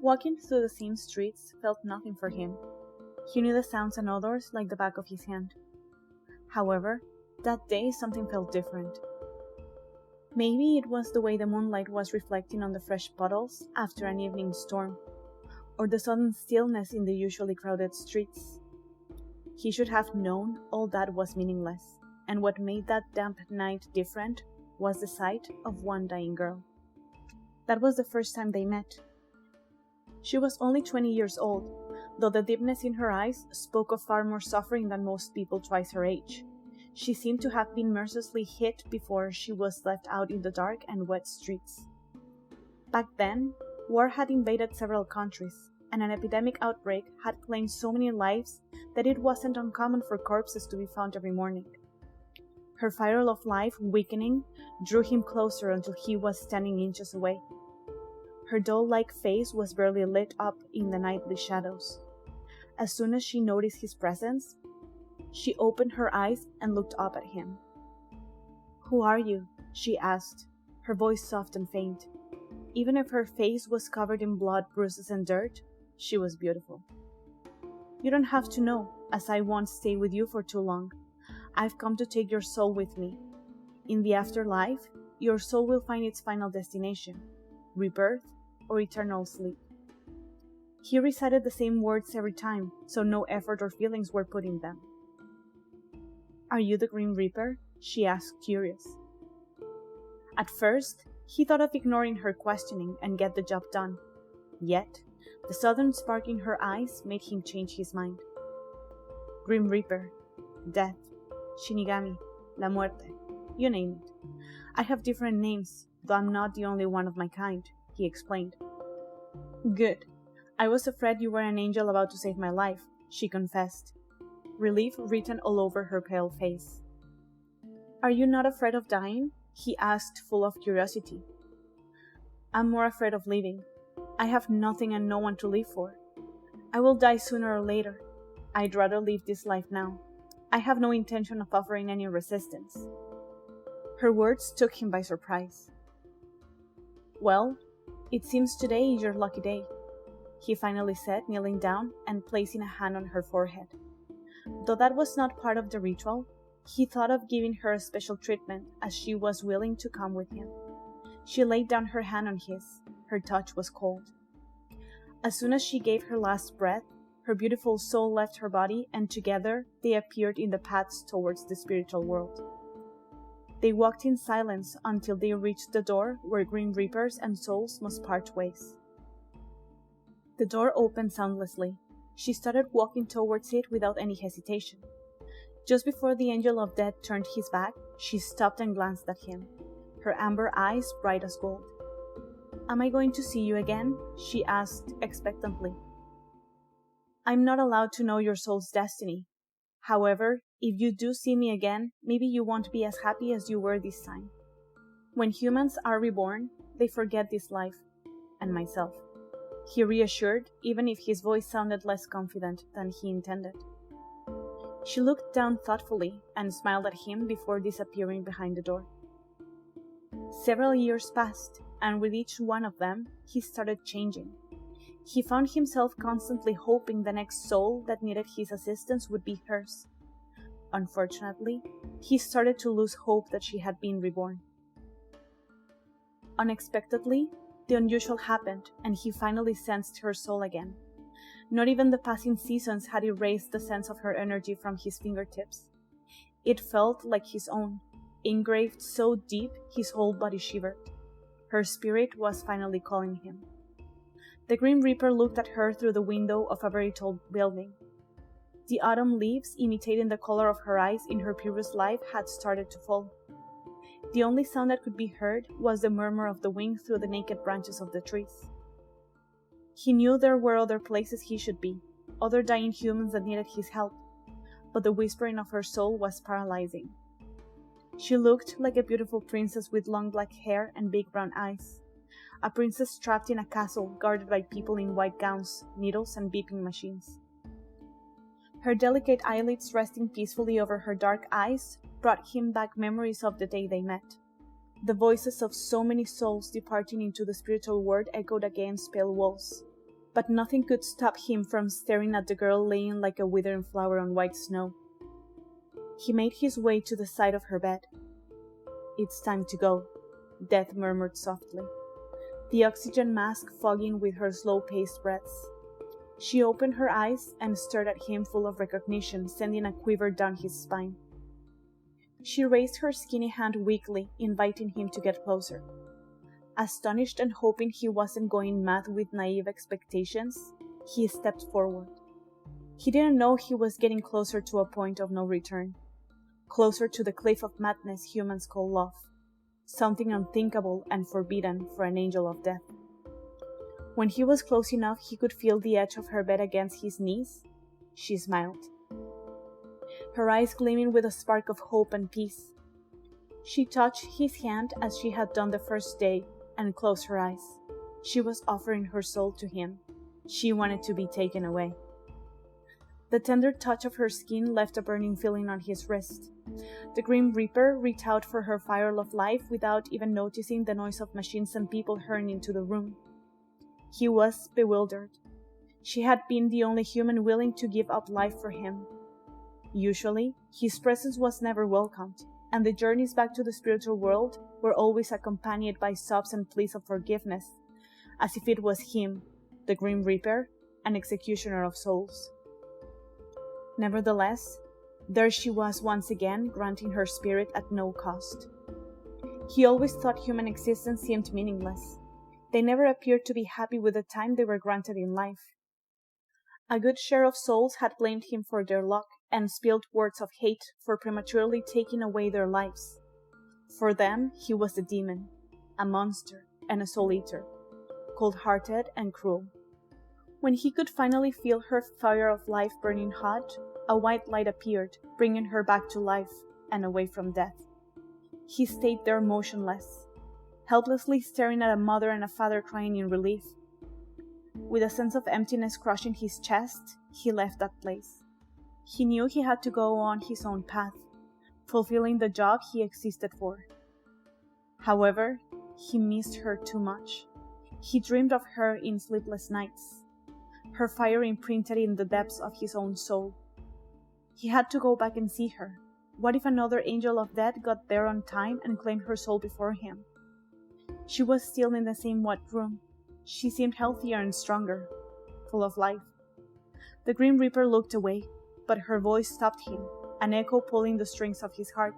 Walking through the same streets felt nothing for him. He knew the sounds and odors like the back of his hand. However, that day something felt different. Maybe it was the way the moonlight was reflecting on the fresh puddles after an evening storm, or the sudden stillness in the usually crowded streets. He should have known all that was meaningless, and what made that damp night different was the sight of one dying girl. That was the first time they met. She was only 20 years old, though the deepness in her eyes spoke of far more suffering than most people twice her age. She seemed to have been mercilessly hit before she was left out in the dark and wet streets. Back then, war had invaded several countries, and an epidemic outbreak had claimed so many lives that it wasn't uncommon for corpses to be found every morning. Her fire of life, weakening, drew him closer until he was standing inches away. Her doll-like face was barely lit up in the nightly shadows. As soon as she noticed his presence, she opened her eyes and looked up at him. "Who are you?" she asked, her voice soft and faint. Even if her face was covered in blood, bruises, and dirt, she was beautiful. "You don't have to know, as I won't stay with you for too long. I've come to take your soul with me. In the afterlife, your soul will find its final destination, rebirth or eternal sleep." He recited the same words every time, so no effort or feelings were put in them. "Are you the Grim Reaper?" she asked, curious. At first, he thought of ignoring her questioning and get the job done. Yet, the sudden spark in her eyes made him change his mind. "Grim Reaper, Death, Shinigami, La Muerte, you name it. I have different names, though I'm not the only one of my kind," he explained. "Good. I was afraid you were an angel about to save my life," she confessed, relief written all over her pale face. "Are you not afraid of dying?" he asked, full of curiosity. "I'm more afraid of leaving. I have nothing and no one to live for. I will die sooner or later. I'd rather live this life now. I have no intention of offering any resistance." Her words took him by surprise. "Well, it seems today is your lucky day," he finally said, kneeling down and placing a hand on her forehead. Though that was not part of the ritual, he thought of giving her a special treatment as she was willing to come with him. She laid down her hand on his. Her touch was cold. As soon as she gave her last breath, her beautiful soul left her body, and together they appeared in the paths towards the spiritual world. They walked in silence until they reached the door where Grim Reapers and souls must part ways. The door opened soundlessly. She started walking towards it without any hesitation. Just before the angel of death turned his back, she stopped and glanced at him, her amber eyes bright as gold. "Am I going to see you again?" she asked expectantly. "I'm not allowed to know your soul's destiny. However, if you do see me again, maybe you won't be as happy as you were this time. When humans are reborn, they forget this life, and myself," he reassured, even if his voice sounded less confident than he intended. She looked down thoughtfully and smiled at him before disappearing behind the door. Several years passed, and with each one of them, he started changing. He found himself constantly hoping the next soul that needed his assistance would be hers. Unfortunately, he started to lose hope that she had been reborn. Unexpectedly, the unusual happened, and he finally sensed her soul again. Not even the passing seasons had erased the sense of her energy from his fingertips. It felt like his own, engraved so deep his whole body shivered. Her spirit was finally calling him. The Grim Reaper looked at her through the window of a very tall building. The autumn leaves, imitating the color of her eyes in her previous life, had started to fall. The only sound that could be heard was the murmur of the wind through the naked branches of the trees. He knew there were other places he should be, other dying humans that needed his help, but the whispering of her soul was paralyzing. She looked like a beautiful princess with long black hair and big brown eyes, a princess trapped in a castle guarded by people in white gowns, needles, and beeping machines. Her delicate eyelids resting peacefully over her dark eyes brought him back memories of the day they met. The voices of so many souls departing into the spiritual world echoed against pale walls. but nothing could stop him from staring at the girl laying like a withering flower on white snow. He made his way to the side of her bed. "It's time to go," Death murmured softly, the oxygen mask fogging with her slow-paced breaths. She opened her eyes and stared at him full of recognition, sending a quiver down his spine. She raised her skinny hand weakly, inviting him to get closer. Astonished and hoping he wasn't going mad with naive expectations, he stepped forward. He didn't know he was getting closer to a point of no return, closer to the cliff of madness humans call love, something unthinkable and forbidden for an angel of death. When he was close enough he could feel the edge of her bed against his knees, she smiled, her eyes gleaming with a spark of hope and peace. She touched his hand as she had done the first day and closed her eyes. She was offering her soul to him. She wanted to be taken away. The tender touch of her skin left a burning feeling on his wrist. The Grim Reaper reached out for her vial of life without even noticing the noise of machines and people hurrying into the room. He was bewildered. She had been the only human willing to give up life for him. Usually, his presence was never welcomed, and the journeys back to the spiritual world were always accompanied by sobs and pleas of forgiveness, as if it was him, the Grim Reaper, an executioner of souls. Nevertheless, there she was once again, granting her spirit at no cost. He always thought human existence seemed meaningless. They never appeared to be happy with the time they were granted in life. A good share of souls had blamed him for their luck and spilled words of hate for prematurely taking away their lives. For them, he was a demon, a monster, and a soul-eater, cold-hearted and cruel. When he could finally feel her fire of life burning hot, a white light appeared, bringing her back to life and away from death. He stayed there motionless, helplessly staring at a mother and a father crying in relief. With a sense of emptiness crushing his chest, he left that place. He knew he had to go on his own path, fulfilling the job he existed for. However, he missed her too much. He dreamed of her in sleepless nights, her fire imprinted in the depths of his own soul. He had to go back and see her. What if another angel of death got there on time and claimed her soul before him? She was still in the same white room. She seemed healthier and stronger, full of life. The Grim Reaper looked away, but her voice stopped him, an echo pulling the strings of his heart.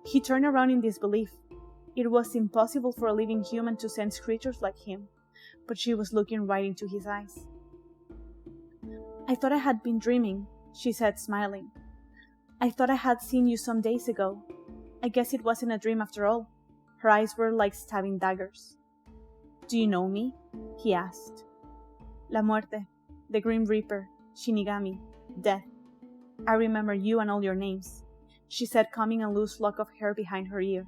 He turned around in disbelief. It was impossible for a living human to sense creatures like him, but she was looking right into his eyes. "I thought I had been dreaming," she said, smiling. "I thought I had seen you some days ago. I guess it wasn't a dream after all." Her eyes were like stabbing daggers. "Do you know me?" he asked. "La Muerte, the Grim Reaper, Shinigami, Death. I remember you and all your names," she said, combing a loose lock of hair behind her ear.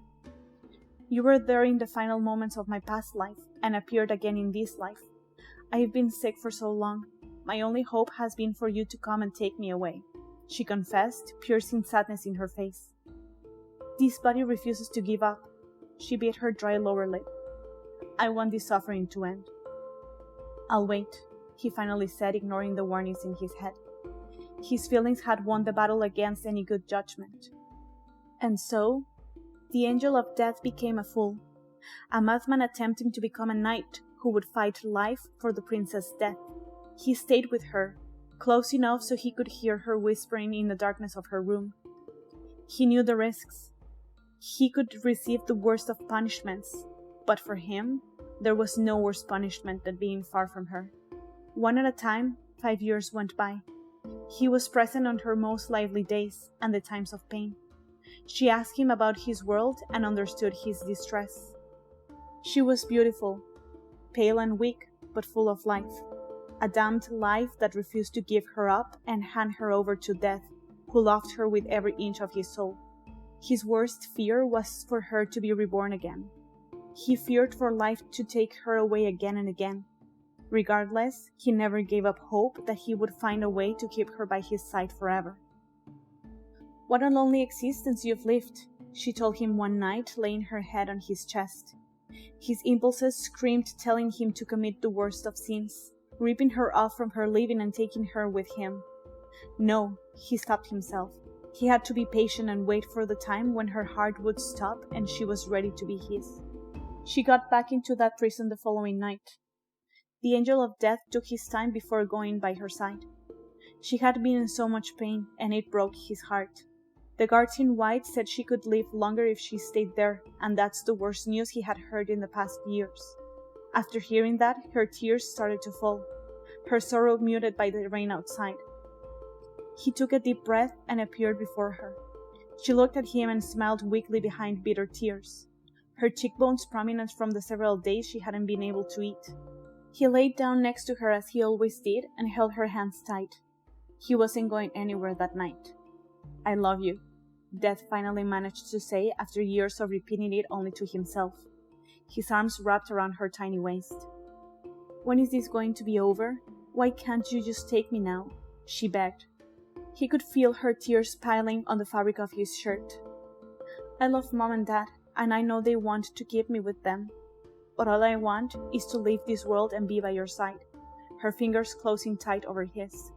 "You were there in the final moments of my past life, and appeared again in this life. I have been sick for so long. My only hope has been for you to come and take me away," she confessed, piercing sadness in her face. "This body refuses to give up." She bit her dry lower lip. "I want this suffering to end." "I'll wait," he finally said, ignoring the warnings in his head. His feelings had won the battle against any good judgment. And so, the angel of death became a fool, a madman attempting to become a knight who would fight life for the princess' death. He stayed with her, close enough so he could hear her whispering in the darkness of her room. He knew the risks. He could receive the worst of punishments, but for him, there was no worse punishment than being far from her. One at a time, 5 years went by. He was present on her most lively days and the times of pain. She asked him about his world and understood his distress. She was beautiful, pale and weak, but full of life. A damned life that refused to give her up and hand her over to death, who loved her with every inch of his soul. His worst fear was for her to be reborn again. He feared for life to take her away again and again. Regardless, he never gave up hope that he would find a way to keep her by his side forever. "What a lonely existence you've lived," she told him one night, laying her head on his chest. His impulses screamed, telling him to commit the worst of sins. ripping her off from her living and taking her with him. No, he stopped himself. He had to be patient and wait for the time when her heart would stop and she was ready to be his. She got back into that prison the following night. The angel of death took his time before going by her side. She had been in so much pain, and it broke his heart. The guards in white said she could live longer if she stayed there, and that's the worst news he had heard in the past years. After hearing that, her tears started to fall, her sorrow muted by the rain outside. He took a deep breath and appeared before her. She looked at him and smiled weakly behind bitter tears, her cheekbones prominent from the several days she hadn't been able to eat. He laid down next to her as he always did and held her hands tight. He wasn't going anywhere that night. "I love you," Death finally managed to say after years of repeating it only to himself, his arms wrapped around her tiny waist. "When is this going to be over? Why can't you just take me now?" she begged. He could feel her tears piling on the fabric of his shirt. "I love Mom and Dad, and I know they want to keep me with them. But all I want is to leave this world and be by your side," her fingers closing tight over his.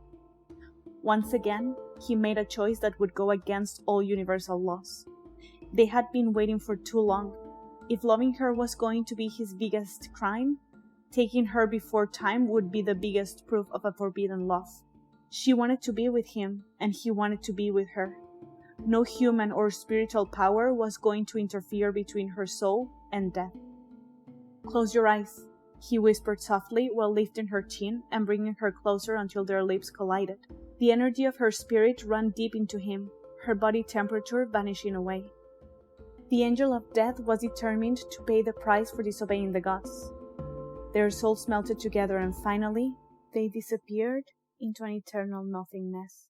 Once again, he made a choice that would go against all universal laws. They had been waiting for too long. If loving her was going to be his biggest crime, taking her before time would be the biggest proof of a forbidden love. She wanted to be with him, and he wanted to be with her. No human or spiritual power was going to interfere between her soul and death. "Close your eyes," he whispered softly while lifting her chin and bringing her closer until their lips collided. The energy of her spirit ran deep into him, her body temperature vanishing away. The angel of death was determined to pay the price for disobeying the gods. Their souls melted together and finally, they disappeared into an eternal nothingness.